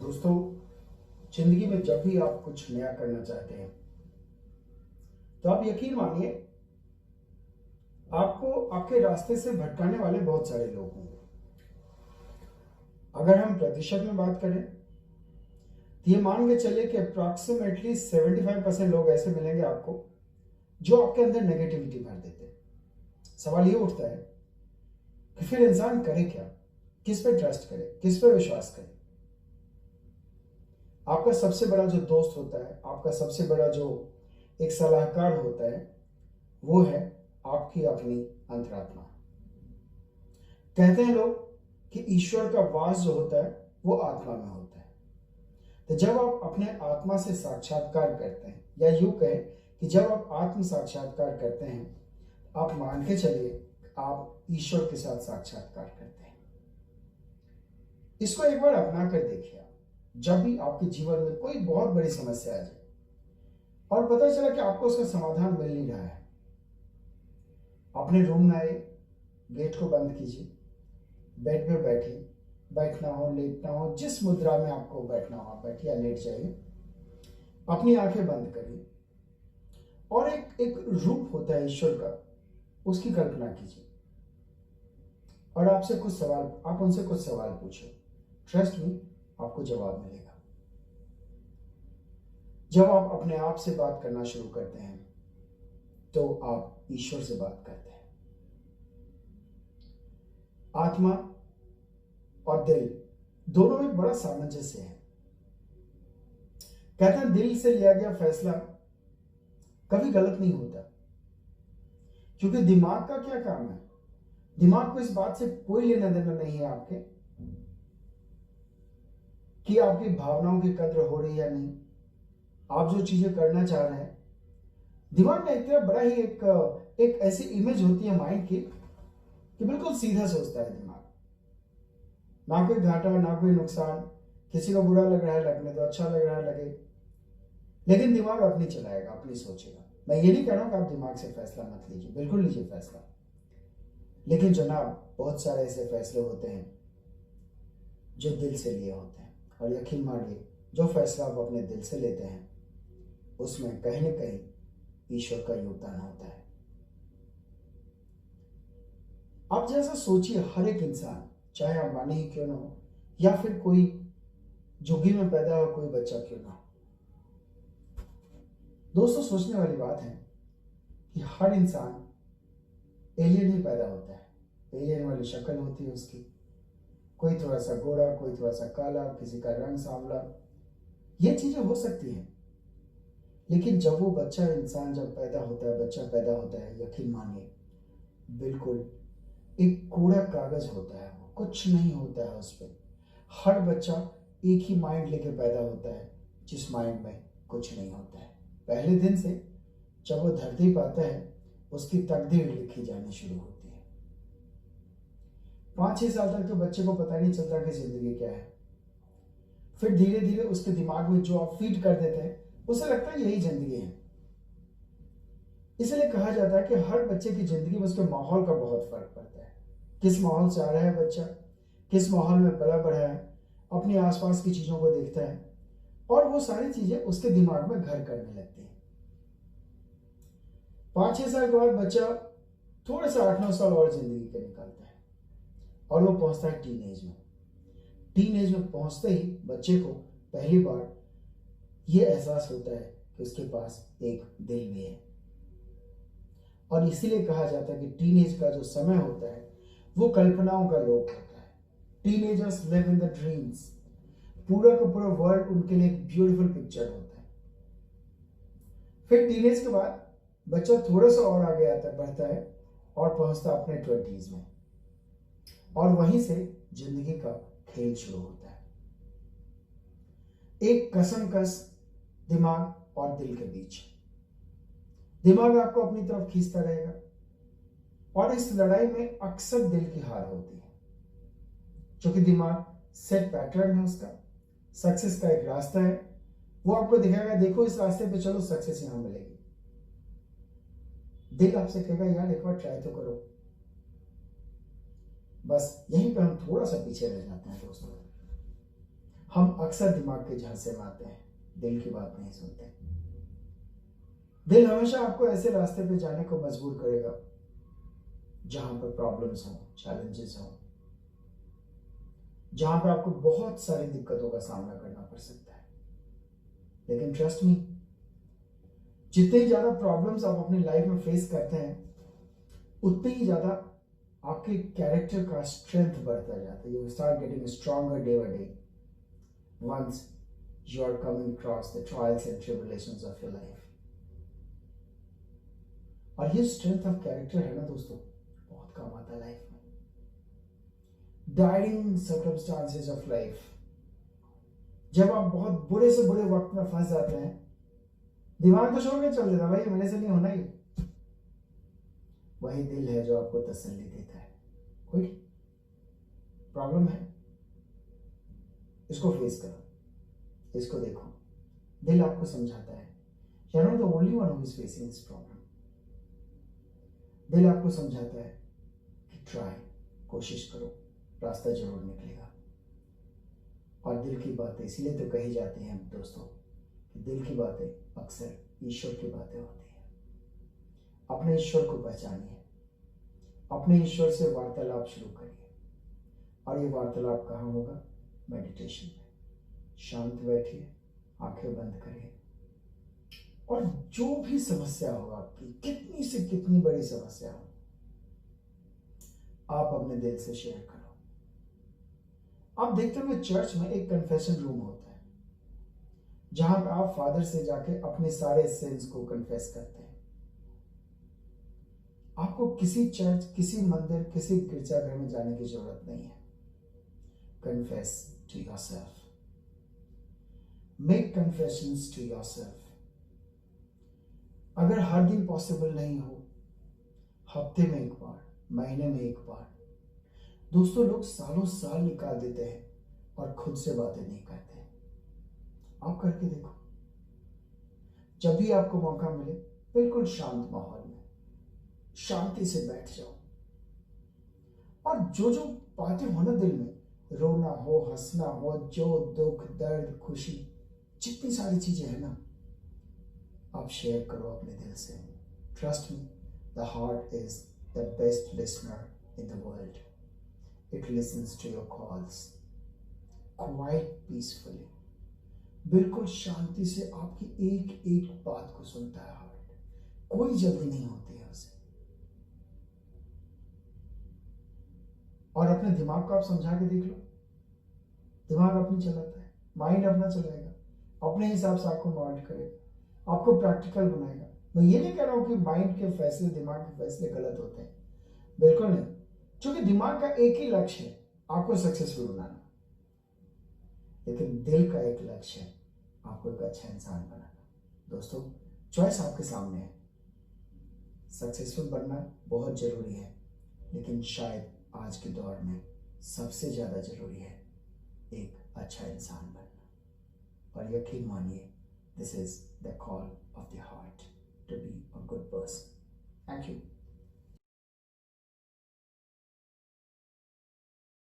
दोस्तों, जिंदगी में जब भी आप कुछ नया करना चाहते हैं तो आप यकीन मानिए आपको आपके रास्ते से भटकाने वाले बहुत सारे लोग होंगे। अगर हम प्रतिशत में बात करें तो ये मान के चलिए कि अप्रॉक्सीमेटली 75% लोग ऐसे मिलेंगे आपको जो आपके अंदर नेगेटिविटी भर देते हैं। सवाल ये उठता है कि फिर इंसान करे क्या, किस पे ट्रस्ट करे, किस पे विश्वास करे। आपका सबसे बड़ा जो दोस्त होता है, आपका सबसे बड़ा जो एक सलाहकार होता है, वो है आपकी अपनी अंतरात्मा। कहते हैं लोग कि ईश्वर का वास जो होता है वो आत्मा में होता है। तो जब आप अपने आत्मा से साक्षात्कार करते हैं, या यूं कहें कि जब आप आत्म साक्षात्कार करते हैं, आप मान के चलिए आप ईश्वर के साथ साक्षात्कार करते हैं। इसको एक बार अपना कर देखिए। जब भी आपके जीवन में कोई बहुत बड़ी समस्या आ जाए और पता चला कि आपको उसका समाधान मिल नहीं रहा है, अपने रूम में आए, गेट को बंद कीजिए, बेड पे बैठिए, बैठना हो लेटना हो, जिस मुद्रा में आपको बैठना हो आप बैठिए या लेट जाइए, अपनी आंखें बंद करिए और एक एक रूप होता है ईश्वर का, उसकी कल्पना कीजिए और आप उनसे कुछ सवाल पूछो। ट्रस्ट मी, आपको जवाब मिलेगा। जब आप अपने आप से बात करना शुरू करते हैं तो आप ईश्वर से बात करते हैं। आत्मा और दिल दोनों में बड़ा सामंजस्य है। कहते हैं दिल से लिया गया फैसला कभी गलत नहीं होता, क्योंकि दिमाग का क्या काम है? दिमाग को इस बात से कोई लेना देना नहीं है आपके कि आपकी भावनाओं की कद्र हो रही है या नहीं, आप जो चीजें करना चाह रहे हैं। दिमाग में एक तरह बड़ा ही एक ऐसी इमेज होती है माइंड की कि बिल्कुल सीधा सोचता है दिमाग। ना कोई घाटा, ना कोई नुकसान, किसी को बुरा लग रहा है लगने दो, अच्छा लग रहा है लगे, लेकिन दिमाग अपनी चलाएगा, अपनी सोचेगा। मैं ये नहीं कह रहा हूं कि आप दिमाग से फैसला मत लीजिए, बिल्कुल लीजिए फैसला, लेकिन जनाब बहुत सारे ऐसे फैसले होते हैं जो दिल से लिए होते हैं, और यकीन मानिए जो फैसला आप अपने दिल से लेते हैं उसमें कहीं ना कहीं ईश्वर का योगदान होता है। आप जैसा सोचिए, हर एक इंसान, चाहे अंबानी ही क्यों ना हो या फिर कोई झुग्गी में पैदा हो कोई बच्चा क्यों ना हो, दोस्तों सोचने वाली बात है कि हर इंसान एलियन ही पैदा होता है। एलियन वाली शक्ल होती है उसकी, कोई थोड़ा सा गोरा, कोई थोड़ा सा काला, किसी का रंग सांवला, ये चीजें हो सकती हैं। लेकिन जब वो बच्चा इंसान जब पैदा होता है, बच्चा पैदा होता है, यकीन मानिए बिल्कुल एक कूड़ा कागज होता है, वो कुछ नहीं होता है उस पर। हर बच्चा एक ही माइंड लेके पैदा होता है, जिस माइंड में कुछ नहीं होता है। पहले दिन से जब वो धरती पर आता है उसकी तकदीर लिखी जानी शुरू होती है। 5-6 साल तक तो बच्चे को पता नहीं चलता कि जिंदगी क्या है। फिर धीरे धीरे उसके दिमाग में जो आप फीड कर देते हैं उसे लगता है यही जिंदगी है। इसलिए कहा जाता है कि हर बच्चे की जिंदगी में उसके माहौल का बहुत फर्क पड़ता है। किस माहौल से आ रहा है बच्चा, किस माहौल में पला बढ़ा है, अपने आसपास की चीजों को देखता है और वो सारी चीजें उसके दिमाग में घर करने लगती हैं। 5-6 साल के बाद बच्चा थोड़ा सा 8-9 साल और जिंदगी के निकालता है और वो पहुंचता है टीनेज में। टीनेज में पहुंचते ही बच्चे को पहली बार ये एहसास होता है कि उसके पास एक दिल भी है। और इसीलिए कहा जाता है कि टीनेज का जो समय होता है वो कल्पनाओं का लोक होता है। Teenagers live in the dreams. पूरा का पूरा वर्ल्ड उनके लिए एक ब्यूटीफुल पिक्चर होता है। फिर टीनेज के बाद बच्चा थोड़ा सा और आगे आता है, बढ़ता है और पहुंचता है अपने 20s में, और वहीं से जिंदगी का खेल शुरू होता है। एक कसमकस दिमाग और दिल के बीच। दिमाग आपको अपनी तरफ खींचता रहेगा और इस लड़ाई में अक्सर दिल की हार होती है, क्योंकि दिमाग सेट पैटर्न है उसका, सक्सेस का एक रास्ता है, वो आपको दिखाएगा देखो इस रास्ते पे चलो, सक्सेस यहां मिलेगी। दिल आपसे कहेगा यार एक बार ट्राई तो करो। बस यहीं पे हम थोड़ा सा पीछे रह जाते हैं दोस्तों। हम अक्सर दिमाग के झांसे में आते हैं, दिल की बात नहीं सुनते। दिल हमेशा आपको ऐसे रास्ते पे जाने को मजबूर करेगा जहां पर प्रॉब्लम्स हो, चैलेंजेस हो, जहां पे आपको बहुत सारी दिक्कतों का सामना करना पड़ सकता है। लेकिन ट्रस्ट मी, जितने ही ज्यादा प्रॉब्लम्स आप अपनी लाइफ में फेस करते हैं, उतने ही ज्यादा आपके कैरेक्टर का स्ट्रेंथ बढ़ता जाता है। You start getting stronger day by day once you are coming across the trials and tribulations of your life. और ये स्ट्रेंथ ऑफ कैरेक्टर है ना दोस्तों, बहुत काम आता है लाइफ में। डायरिंग सर्कमस्टांसेस ऑफ लाइफ, जब आप बहुत बुरे से बुरे वक्त में फंस जाते हैं, दिमाग तो छोड़ के चल देता भाई, मेरे से नहीं होना ही। वही दिल है जो आपको तसल्ली देता है। कोई प्रॉब्लम है, इसको फेस करो, इसको देखो। दिल आपको समझाता है, you are not the only one who is facing this problem. दिल आपको समझाता है कि ट्राई, कोशिश करो, रास्ता जरूर निकलेगा। और दिल की बातें इसीलिए तो कही जाती हैं दोस्तों कि दिल की बातें अक्सर ईश्वर की बातें होती हैं। अपने ईश्वर को पहचानिए, अपने ईश्वर से वार्तालाप शुरू करिए। और ये वार्तालाप कहाँ होगा? मेडिटेशन में। शांत बैठिए, आंखें बंद करिए, और जो भी समस्या हो आपकी, कितनी से कितनी बड़ी समस्या हो, आप अपने दिल से शेयर करो। आप देखते होंगे चर्च में एक कन्फेशन रूम होता है, जहां पे आप फादर से जाके अपने सारे सिंस को कन्फेस करते हैं। आपको किसी चर्च, किसी मंदिर, किसी गिरजाघर में जाने की जरूरत नहीं है। Confess to yourself, make confessions to yourself. अगर हर दिन पॉसिबल नहीं हो, हफ्ते में एक बार, महीने में एक बार। दोस्तों, लोग सालों साल निकाल देते हैं और खुद से बातें नहीं करते। आप करके देखो। जब भी आपको मौका मिले, बिल्कुल शांत माहौल में शांति से बैठ जाओ, और जो जो बातें हो ना दिल में, रोना हो, हंसना हो, जो दुख, दर्द, खुशी, जितनी सारी चीजें हैं ना, आप शेयर करो अपने दिल से। Trust me, the heart is the best listener in the world. It listens to your calls quite peacefully. बिल्कुल शांति से आपकी एक एक बात को सुनता है हार्ट। कोई जल्दी नहीं होती है उसे। और अपने दिमाग को आप समझा के देख लो, दिमाग अपनी चलाता है, माइंड अपना चलाएगा, अपने हिसाब से आपको मॉल्ट करेगा, आपको प्रैक्टिकल बनाएगा। मैं ये नहीं कह रहा हूं कि माइंड के फैसले, दिमाग के फैसले गलत होते हैं, बिल्कुल नहीं। क्योंकि दिमाग का एक ही लक्ष्य है, आपको सक्सेसफुल बनाना। लेकिन दिल का एक लक्ष्य है, आपको एक अच्छा इंसान बनाना। दोस्तों, चॉइस आपके सामने है। सक्सेसफुल बनना बहुत जरूरी है, लेकिन शायद आज के दौर में सबसे ज्यादा जरूरी है एक अच्छा इंसान बनना। और यकीन मानिए, this is the call of the heart to be a good person. Thank you.